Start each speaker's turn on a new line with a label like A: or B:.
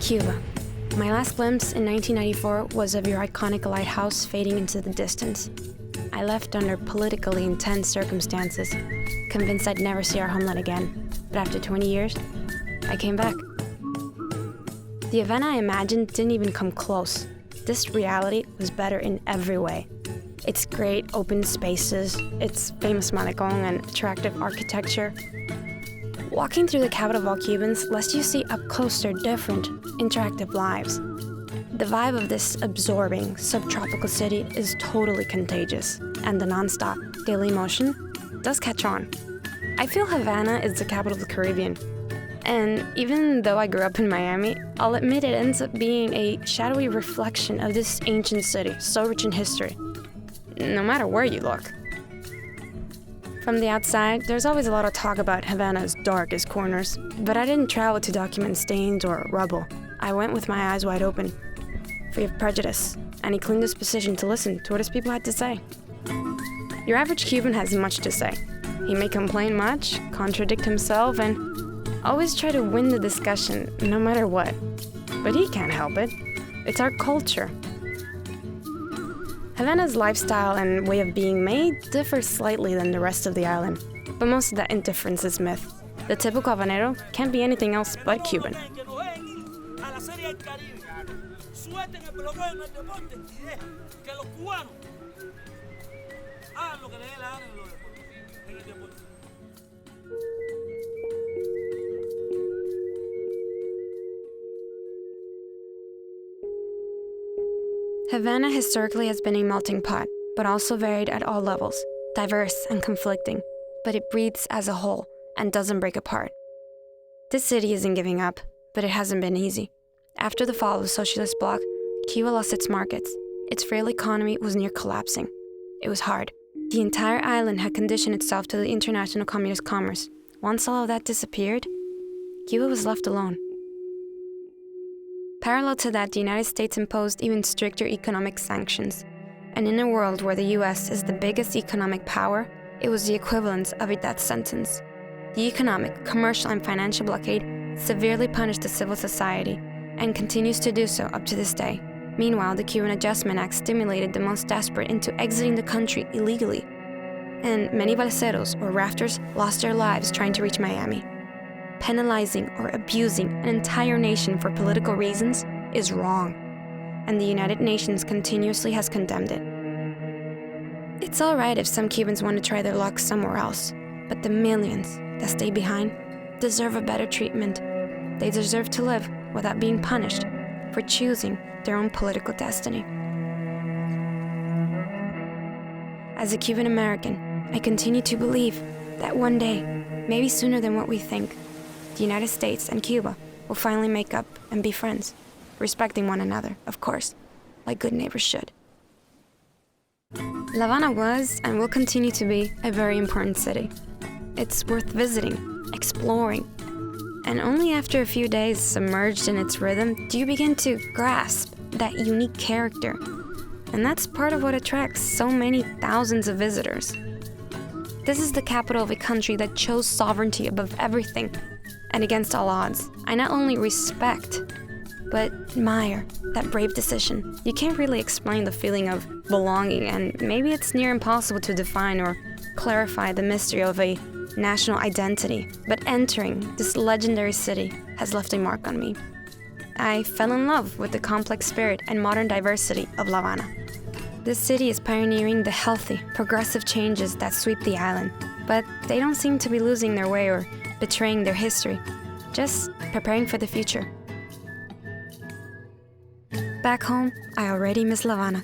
A: Cuba. My last glimpse in 1994 was of your iconic lighthouse fading into the distance. I left under politically intense circumstances, convinced I'd never see our homeland again. But after 20 years, I came back. The Havana I imagined didn't even come close. This reality was better in every way. Its great open spaces, its famous malecón and attractive architecture. Walking through the capital of all Cubans lets you see up close their different, interactive lives. The vibe of this absorbing, subtropical city is totally contagious, and the nonstop daily motion does catch on. I feel Havana is the capital of the Caribbean, and even though I grew up in Miami, I'll admit it ends up being a shadowy reflection of this ancient city, so rich in history, no matter where you look. From the outside, there's always a lot of talk about Havana's darkest corners, but I didn't travel to document stains or rubble. I went with my eyes wide open, free of prejudice, and a clean disposition to listen to what his people had to say. Your average Cuban has much to say. He may complain much, contradict himself, and always try to win the discussion, no matter what. But he can't help it. It's our culture. Havana's lifestyle and way of being may differ slightly than the rest of the island, but most of that indifference is myth. The typical Habanero can't be anything else but Cuban. Havana historically has been a melting pot, but also varied at all levels, diverse and conflicting, but it breathes as a whole and doesn't break apart. This city isn't giving up, but it hasn't been easy. After the fall of the socialist bloc, Cuba lost its markets. Its frail economy was near collapsing. It was hard. The entire island had conditioned itself to the international communist commerce. Once all of that disappeared, Cuba was left alone. Parallel to that, the United States imposed even stricter economic sanctions. And in a world where the US is the biggest economic power, it was the equivalent of a death sentence. The economic, commercial, and financial blockade severely punished the civil society and continues to do so up to this day. Meanwhile, the Cuban Adjustment Act stimulated the most desperate into exiting the country illegally. And many balseros, or rafters, lost their lives trying to reach Miami. Penalizing or abusing an entire nation for political reasons is wrong, and the United Nations continuously has condemned it. It's all right if some Cubans want to try their luck somewhere else, but the millions that stay behind deserve a better treatment. They deserve to live without being punished for choosing their own political destiny. As a Cuban American, I continue to believe that one day, maybe sooner than what we think, the United States and Cuba will finally make up and be friends, respecting one another, of course, like good neighbors should. La Habana was and will continue to be a very important city. It's worth visiting, exploring, and only after a few days submerged in its rhythm do you begin to grasp that unique character. And that's part of what attracts so many thousands of visitors. This is the capital of a country that chose sovereignty above everything, and against all odds. I not only respect, but admire that brave decision. You can't really explain the feeling of belonging, and maybe it's near impossible to define or clarify the mystery of a national identity, but entering this legendary city has left a mark on me. I fell in love with the complex spirit and modern diversity of La Habana. This city is pioneering the healthy, progressive changes that sweep the island, but they don't seem to be losing their way or betraying their history, just preparing for the future. Back home, I already miss La Habana.